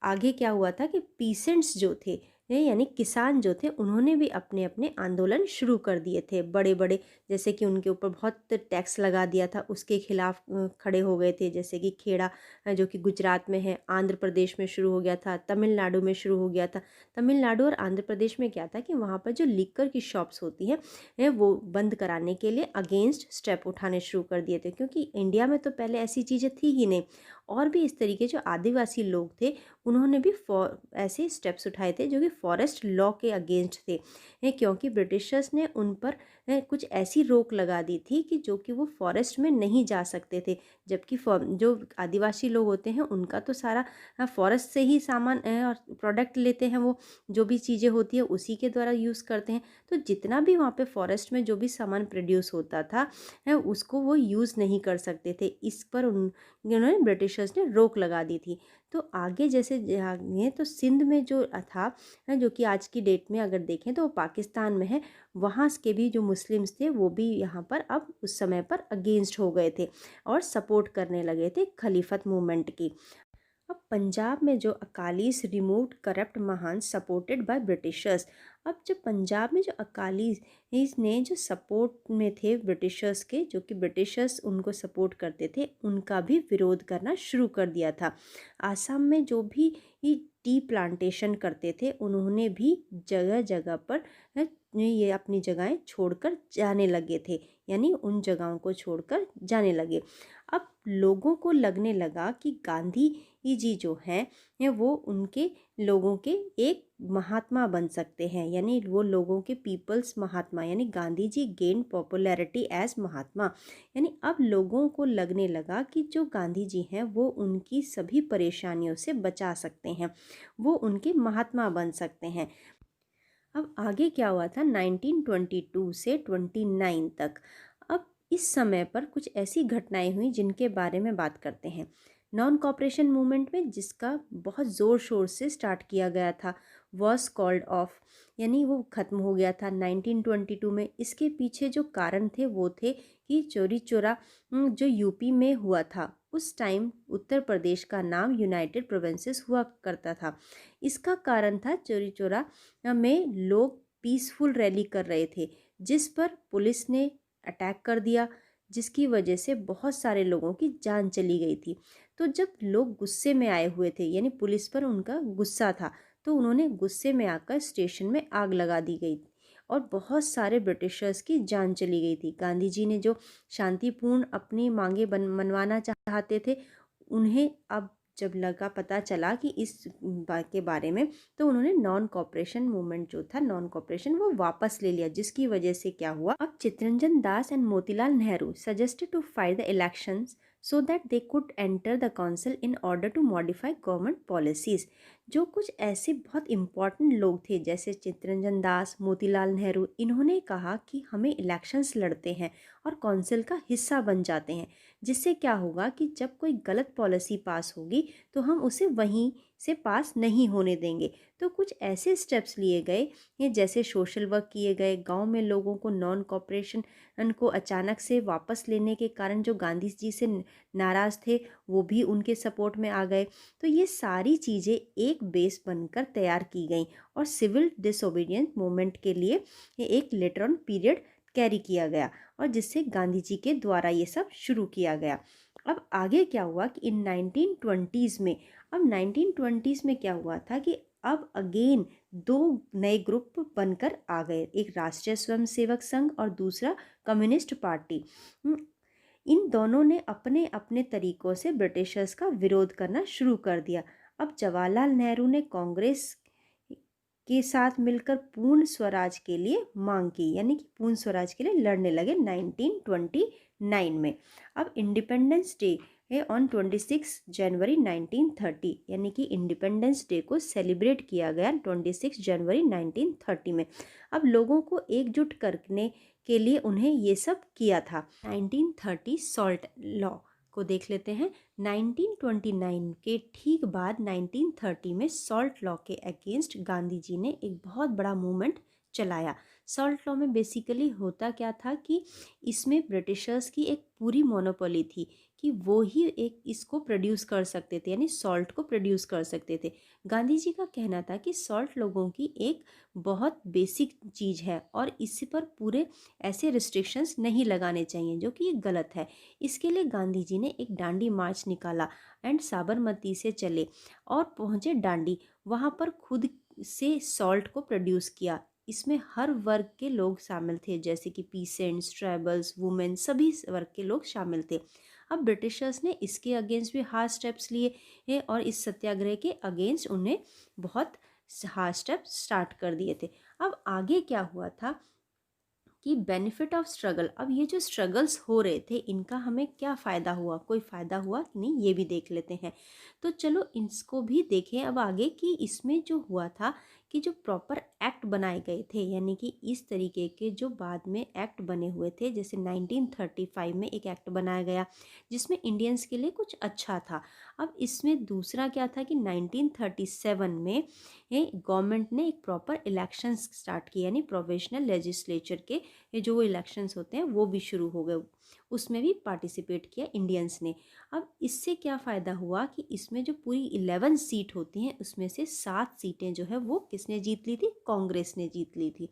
आगे क्या हुआ था कि पीसेंट्स जो थे यानी किसान जो थे उन्होंने भी अपने अपने आंदोलन शुरू कर दिए थे बड़े बड़े, जैसे कि उनके ऊपर बहुत टैक्स लगा दिया था उसके खिलाफ खड़े हो गए थे। जैसे कि खेड़ा जो कि गुजरात में है, आंध्र प्रदेश में शुरू हो गया था, तमिलनाडु में शुरू हो गया था। तमिलनाडु और आंध्र प्रदेश में क्या था कि वहाँ पर जो लिकर की शॉप्स होती हैं वो बंद कराने के लिए अगेंस्ट स्टेप उठाने शुरू कर दिए थे, क्योंकि इंडिया में तो पहले ऐसी चीज़ें थी ही नहीं। और भी इस तरीके जो आदिवासी लोग थे उन्होंने भी ऐसे स्टेप्स उठाए थे जो कि फॉरेस्ट लॉ के अगेंस्ट थे, क्योंकि ब्रिटिशर्स ने उन पर कुछ ऐसी रोक लगा दी थी कि जो कि वो फॉरेस्ट में नहीं जा सकते थे। जबकि जो आदिवासी लोग होते हैं उनका तो सारा फॉरेस्ट से ही सामान और प्रोडक्ट लेते हैं, वो जो भी चीज़ें होती है उसी के द्वारा यूज़ करते हैं। तो जितना भी वहाँ पे फॉरेस्ट में जो भी सामान प्रोड्यूस होता था उसको वो यूज़ नहीं कर सकते थे। इस पर उन्होंने ब्रिटिशर्स ने रोक लगा दी थी। तो आगे जैसे जाएंगे तो सिंध में जो था जो कि आज की डेट में अगर देखें तो वो पाकिस्तान में है, वहाँ के भी जो मुस्लिम्स थे वो भी यहाँ पर अब उस समय पर अगेंस्ट हो गए थे और सपोर्ट करने लगे थे खलीफत मूवमेंट की। अब पंजाब में जो अकालीस रिमूव्ड करप्ट महान सपोर्टेड बाय ब्रिटिशर्स। अब जब पंजाब में जो अकालीस ने जो सपोर्ट में थे ब्रिटिशर्स के, जो कि ब्रिटिशर्स उनको सपोर्ट करते थे, उनका भी विरोध करना शुरू कर दिया था। आसाम में जो भी टी प्लांटेशन करते थे उन्होंने भी जगह जगह पर ये अपनी जगहें छोड़कर जाने लगे थे, यानी उन जगहों को छोड़कर जाने लगे। अब लोगों को लगने लगा कि गांधी जी जो हैं वो उनके लोगों के एक महात्मा बन सकते हैं, यानी वो लोगों के पीपल्स महात्मा, यानी Gandhi ji gain popularity as महात्मा। यानी अब लोगों को लगने लगा कि जो गांधी जी हैं वो उनकी सभी परेशानियों से बचा सकते हैं, वो उनके महात्मा बन सकते हैं। अब आगे क्या हुआ था 1922 से 29 तक। अब इस समय पर कुछ ऐसी घटनाएं हुई जिनके बारे में बात करते हैं। नॉन कॉपरेशन मूवमेंट में जिसका बहुत ज़ोर शोर से स्टार्ट किया गया था वॉज कॉल्ड ऑफ, यानी वो ख़त्म हो गया था 1922 में। इसके पीछे जो कारण थे वो थे कि चोरी चोरा जो यूपी में हुआ था, उस टाइम उत्तर प्रदेश का नाम यूनाइटेड प्रोविंसेस हुआ करता था। इसका कारण था चोरी चोरा में लोग पीसफुल रैली कर रहे थे जिस पर पुलिस ने अटैक कर दिया, जिसकी वजह से बहुत सारे लोगों की जान चली गई थी। तो जब लोग गुस्से में आए हुए थे, यानी पुलिस पर उनका गुस्सा था, तो उन्होंने गुस्से में आकर स्टेशन में आग लगा दी गई और बहुत सारे ब्रिटिशर्स की जान चली गई थी। गांधी जी ने जो शांतिपूर्ण अपनी मांगे मनवाना चाहते थे, उन्हें अब जब लगा पता चला कि इस बात के बारे में, तो उन्होंने नॉन कॉपरेशन मूवमेंट जो था, नॉन कॉपरेशन, वो वापस ले लिया। जिसकी वजह से क्या हुआ, अब Chittaranjan Das and Motilal Nehru suggested to fight the elections so that they could enter the council in order to modify government policies। जो कुछ ऐसे बहुत इम्पॉर्टेंट लोग थे जैसे चित्तरंजन दास, मोतीलाल नेहरू, इन्होंने कहा कि हमें इलेक्शंस लड़ते हैं और काउंसिल का हिस्सा बन जाते हैं, जिससे क्या होगा कि जब कोई गलत पॉलिसी पास होगी तो हम उसे वहीं से पास नहीं होने देंगे। तो कुछ ऐसे स्टेप्स लिए गए ये जैसे सोशल वर्क किए गए, गांव में लोगों को नॉन कॉपरेशन को अचानक से वापस लेने के कारण जो गांधी जी से नाराज़ थे वो भी उनके सपोर्ट में आ गए। तो ये सारी चीज़ें एक बेस बनकर तैयार की गई और सिविल डिसोबीडियंस मूवमेंट के लिए ये एक लेटर ऑन पीरियड कैरी किया गया और जिससे गांधी जी के द्वारा ये सब शुरू किया गया। अब आगे क्या हुआ कि इन 1920s में, अब 1920s में क्या हुआ था कि अब अगेन दो नए ग्रुप बनकर आ गए, एक राष्ट्रीय स्वयंसेवक संघ और दूसरा कम्युनिस्ट पार्टी। इन दोनों ने अपने अपने तरीकों से ब्रिटिशर्स का विरोध करना शुरू कर दिया। अब जवाहरलाल नेहरू ने कांग्रेस के साथ मिलकर पूर्ण स्वराज के लिए मांग की, यानी कि पूर्ण स्वराज के लिए लड़ने लगे 1929 में। अब इंडिपेंडेंस डे है ऑन 26 जनवरी 1930, यानी कि इंडिपेंडेंस डे को सेलिब्रेट किया गया 26 जनवरी 1930 में। अब लोगों को एकजुट करने के लिए उन्हें ये सब किया था। 1930 सॉल्ट लॉ को देख लेते हैं। 1929 के ठीक बाद 1930 में सॉल्ट लॉ के अगेंस्ट गांधी जी ने एक बहुत बड़ा मूवमेंट चलाया। सॉल्ट लॉ में बेसिकली होता क्या था कि इसमें ब्रिटिशर्स की एक पूरी मोनोपोली थी कि वो ही एक इसको प्रोड्यूस कर सकते थे, यानी सॉल्ट को प्रोड्यूस कर सकते थे। गांधी जी का कहना था कि सॉल्ट लोगों की एक बहुत बेसिक चीज़ है और इस पर पूरे ऐसे रिस्ट्रिक्शंस नहीं लगाने चाहिए जो कि ये गलत है। इसके लिए गांधी जी ने एक डांडी मार्च निकाला एंड साबरमती से चले और पहुँचे डांडी। वहाँ पर खुद से सॉल्ट को प्रोड्यूस किया। इसमें हर वर्ग के लोग शामिल थे, जैसे कि पीसेंट्स, ट्राइबल्स, वुमेन, सभी वर्ग के लोग शामिल थे। अब ब्रिटिशर्स ने इसके अगेंस्ट भी हार्ड स्टेप्स लिए और इस सत्याग्रह के अगेंस्ट उन्हें बहुत हार्ड स्टेप्स स्टार्ट कर दिए थे। अब आगे क्या हुआ था कि बेनिफिट ऑफ स्ट्रगल, अब ये जो स्ट्रगल्स हो रहे थे इनका हमें क्या फ़ायदा हुआ, कोई फ़ायदा हुआ कि नहीं, ये भी देख लेते हैं। तो चलो इसको भी देखें अब आगे कि इसमें जो हुआ था कि जो प्रॉपर एक्ट बनाए गए थे, यानी कि इस तरीके के जो बाद में एक्ट बने हुए थे, जैसे 1935 में एक एक्ट बनाया गया जिसमें इंडियंस के लिए कुछ अच्छा था। अब इसमें दूसरा क्या था कि 1937 में गवर्नमेंट ने एक प्रॉपर इलेक्शंस स्टार्ट किए, यानी प्रोविजनल लेजिस्लेचर के ये जो इलेक्शंस होते हैं वो भी शुरू हो गए, उसमें भी पार्टिसिपेट किया इंडियंस ने। अब इससे क्या फ़ायदा हुआ कि इसमें जो पूरी 11 सीट होती हैं उसमें से 7 सीटें जो है वो किसने जीत ली थी, कांग्रेस ने जीत ली थी।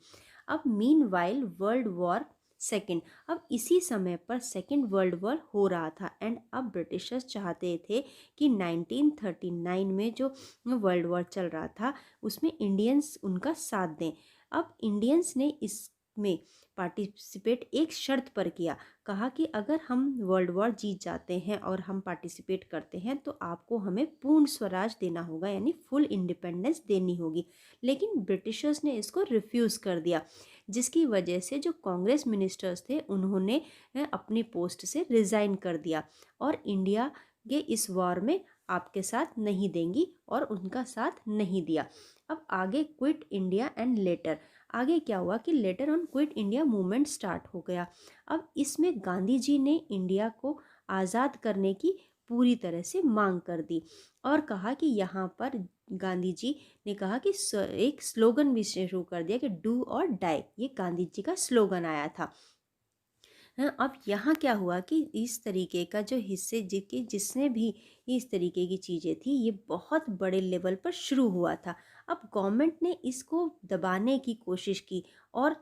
अब mean while world war second, अब इसी समय पर सेकेंड वर्ल्ड वॉर हो रहा था एंड अब ब्रिटिशर्स चाहते थे कि 1939 में जो वर्ल्ड वॉर चल रहा था उसमें इंडियंस उनका साथ दें। अब इंडियंस ने इसमें पार्टिसिपेट एक शर्त पर किया, कहा कि अगर हम वर्ल्ड वॉर जीत जाते हैं और हम पार्टिसिपेट करते हैं तो आपको हमें पूर्ण स्वराज देना होगा, यानी फुल इंडिपेंडेंस देनी होगी। लेकिन ब्रिटिशर्स ने इसको रिफ्यूज़ कर दिया, जिसकी वजह से जो कांग्रेस मिनिस्टर्स थे उन्होंने अपनी पोस्ट से रिज़ाइन कर दिया और इंडिया के इस वॉर में आपके साथ नहीं देंगी और उनका साथ नहीं दिया। अब आगे क्विट इंडिया एंड लेटर, आगे क्या हुआ कि later on quit India movement start हो गया। अब इसमें गांधी जी ने इंडिया को आज़ाद करने की पूरी तरह से मांग कर दी और कहा कि यहाँ पर गांधी जी ने कहा कि एक स्लोगन भी शुरू कर दिया कि डू और डाई, ये गांधी जी का स्लोगन आया था। हाँ, अब यहाँ क्या हुआ कि इस तरीके का जो हिस्से जिसने भी इस तरीके की चीज़ें थी ये बहुत बड़े लेवल पर शुरू हुआ था। अब गवर्नमेंट ने इसको दबाने की कोशिश की और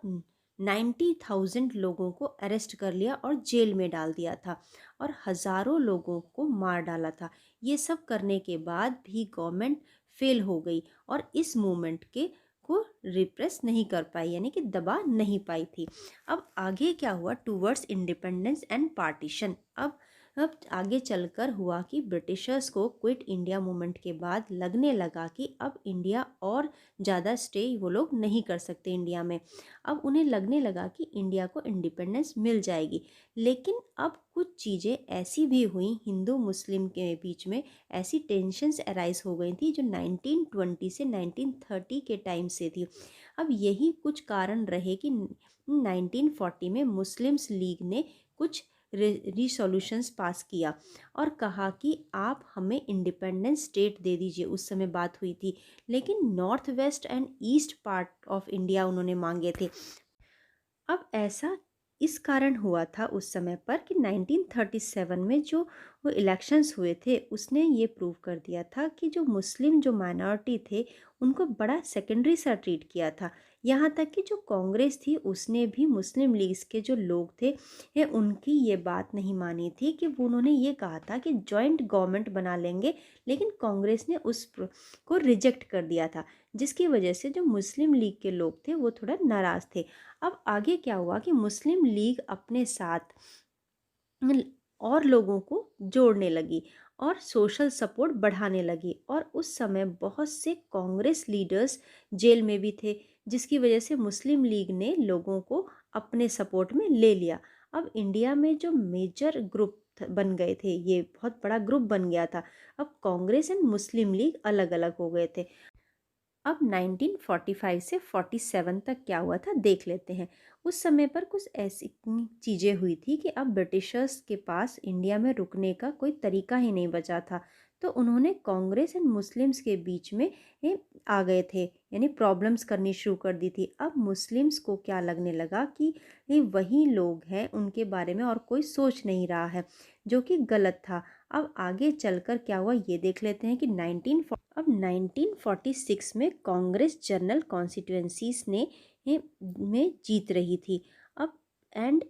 90,000 लोगों को अरेस्ट कर लिया और जेल में डाल दिया था और हज़ारों लोगों को मार डाला था। ये सब करने के बाद भी गवर्नमेंट फेल हो गई और इस मूवमेंट के को रिप्रेस नहीं कर पाई, यानी कि दबा नहीं पाई थी। अब आगे क्या हुआ टूवर्ड्स इंडिपेंडेंस एंड पार्टीशन, अब आगे चलकर हुआ कि ब्रिटिशर्स को क्विट इंडिया मूवमेंट के बाद लगने लगा कि अब इंडिया और ज़्यादा स्टे वो लोग नहीं कर सकते इंडिया में। अब उन्हें लगने लगा कि इंडिया को इंडिपेंडेंस मिल जाएगी, लेकिन अब कुछ चीज़ें ऐसी भी हुई हिंदू मुस्लिम के बीच में, ऐसी टेंशन्स अराइज हो गई थी जो 1920 से 1930 के टाइम से थी। अब यही कुछ कारण रहे कि 1940 में मुस्लिम्स लीग ने कुछ रिसोल्यूशंस पास किया और कहा कि आप हमें इंडिपेंडेंट स्टेट दे दीजिए। उस समय बात हुई थी, लेकिन north west and east part of India उन्होंने मांगे थे। अब ऐसा इस कारण हुआ था उस समय पर कि 1937 में जो वो इलेक्शंस हुए थे उसने ये प्रूव कर दिया था कि जो मुस्लिम जो माइनॉरिटी थे उनको बड़ा सेकेंडरी सा ट्रीट किया था। यहाँ तक कि जो कांग्रेस थी उसने भी मुस्लिम लीग के जो लोग थे उनकी ये बात नहीं मानी थी कि वो उन्होंने ये कहा था कि जॉइंट गवर्नमेंट बना लेंगे, लेकिन कांग्रेस ने उस को रिजेक्ट कर दिया था, जिसकी वजह से जो मुस्लिम लीग के लोग थे वो थोड़ा नाराज़ थे। अब आगे क्या हुआ कि मुस्लिम लीग अपने साथ और लोगों को जोड़ने लगी और सोशल सपोर्ट बढ़ाने लगी, और उस समय बहुत से कांग्रेस लीडर्स जेल में भी थे, जिसकी वजह से मुस्लिम लीग ने लोगों को अपने सपोर्ट में ले लिया। अब इंडिया में जो मेजर ग्रुप बन गए थे, ये बहुत बड़ा ग्रुप बन गया था। अब कांग्रेस एंड मुस्लिम लीग अलग अलग हो गए थे। अब 1945 से 47 तक क्या हुआ था देख लेते हैं। उस समय पर कुछ ऐसी चीज़ें हुई थी कि अब ब्रिटिशर्स के पास इंडिया में रुकने का कोई तरीका ही नहीं बचा था, तो उन्होंने कांग्रेस एंड मुस्लिम्स के बीच में आ गए थे, यानी प्रॉब्लम्स करनी शुरू कर दी थी। अब मुस्लिम्स को क्या लगने लगा कि ये वही लोग हैं, उनके बारे में और कोई सोच नहीं रहा है, जो कि गलत था। अब आगे चलकर क्या हुआ ये देख लेते हैं कि 1946 में कांग्रेस जनरल कॉन्स्टिट्यूएंसीज में जीत रही थी। अब एंड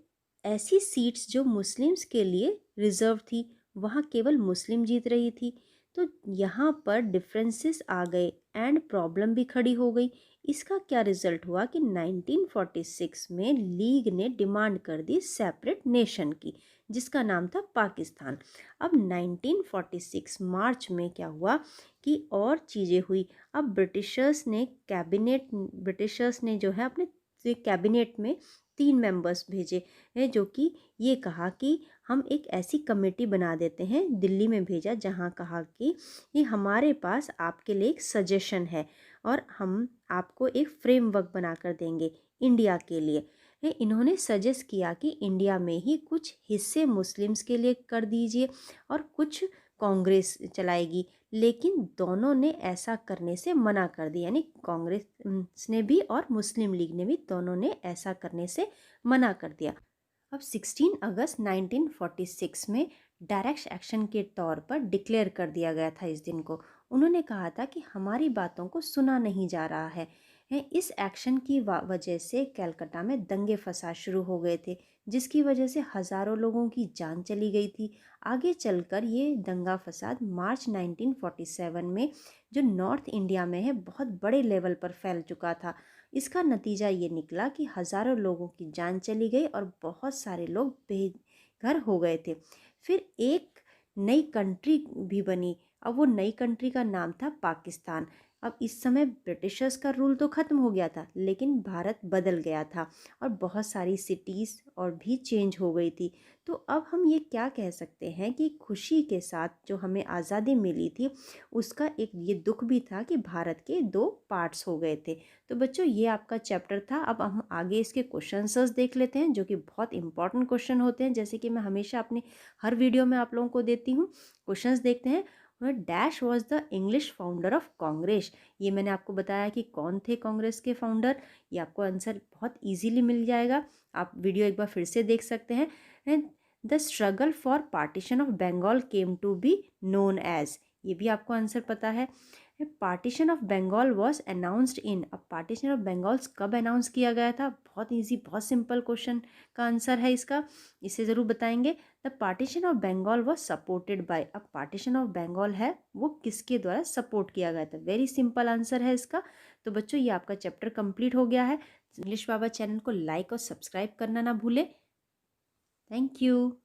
ऐसी सीट्स जो मुस्लिम्स के लिए रिजर्व थी, वहाँ केवल मुस्लिम जीत रही थी, तो यहाँ पर डिफरेंसेस आ गए एंड प्रॉब्लम भी खड़ी हो गई। इसका क्या रिजल्ट हुआ कि 1946 में लीग ने डिमांड कर दी सेपरेट नेशन की, जिसका नाम था पाकिस्तान। अब 1946 मार्च में क्या हुआ कि और चीज़ें हुई। अब ब्रिटिशर्स ने जो है अपने कैबिनेट में 3 मेंबर्स भेजे हैं, जो कि ये कहा कि हम एक ऐसी कमेटी बना देते हैं, दिल्ली में भेजा, जहाँ कहा कि ये हमारे पास आपके लिए एक सजेशन है और हम आपको एक फ्रेमवर्क बना कर देंगे इंडिया के लिए। इन्होंने सजेस्ट किया कि इंडिया में ही कुछ हिस्से मुस्लिम्स के लिए कर दीजिए और कुछ कांग्रेस चलाएगी, लेकिन दोनों ने ऐसा करने से मना कर दिया, यानी कांग्रेस ने भी और मुस्लिम लीग ने भी, दोनों ने ऐसा करने से मना कर दिया। अब 16 अगस्त 1946 में डायरेक्ट एक्शन के तौर पर डिक्लेयर कर दिया गया था इस दिन को। उन्होंने कहा था कि हमारी बातों को सुना नहीं जा रहा है। इस एक्शन की वजह से कलकत्ता में दंगे फसाद शुरू हो गए थे, जिसकी वजह से हज़ारों लोगों की जान चली गई थी। आगे चलकर ये दंगा फसाद मार्च 1947 में जो नॉर्थ इंडिया में है बहुत बड़े लेवल पर फैल चुका था। इसका नतीजा ये निकला कि हज़ारों लोगों की जान चली गई और बहुत सारे लोग बेघर हो गए थे। फिर एक नई कंट्री भी बनी। अब वो नई कंट्री का नाम था पाकिस्तान। अब इस समय ब्रिटिशर्स का रूल तो ख़त्म हो गया था, लेकिन भारत बदल गया था और बहुत सारी सिटीज़ और भी चेंज हो गई थी। तो अब हम ये क्या कह सकते हैं कि खुशी के साथ जो हमें आज़ादी मिली थी, उसका एक ये दुख भी था कि भारत के 2 पार्ट्स हो गए थे। तो बच्चों ये आपका चैप्टर था। अब हम आगे इसके क्वेश्चन आंसर्स देख लेते हैं, जो कि बहुत इंपॉर्टेंट क्वेश्चन होते हैं, जैसे कि मैं हमेशा अपनी हर वीडियो में आप लोगों को देती हूँ। क्वेश्चंस देखते हैं। Dash was the English founder of Congress. ये मैंने आपको बताया कि कौन थे कांग्रेस के फाउंडर। ये आपको आंसर बहुत इजीली मिल जाएगा, आप वीडियो एक बार फिर से देख सकते हैं। And the struggle for partition of Bengal came to be known as, ये भी आपको आंसर पता है। Partition of Bengal was announced in, अब पार्टीशन ऑफ बंगाल्स कब अनाउंस किया गया था? बहुत इजी, बहुत सिंपल क्वेश्चन का आंसर है इसका, इसे ज़रूर बताएंगे। The partition of Bengal was supported by, अब पार्टीशन ऑफ बंगाल है वो किसके द्वारा सपोर्ट किया गया था? वेरी सिंपल आंसर है इसका। तो बच्चों ये आपका चैप्टर कंप्लीट हो गया है। इंग्लिश बाबा चैनल को लाइक और सब्सक्राइब करना ना भूलें। Thank you.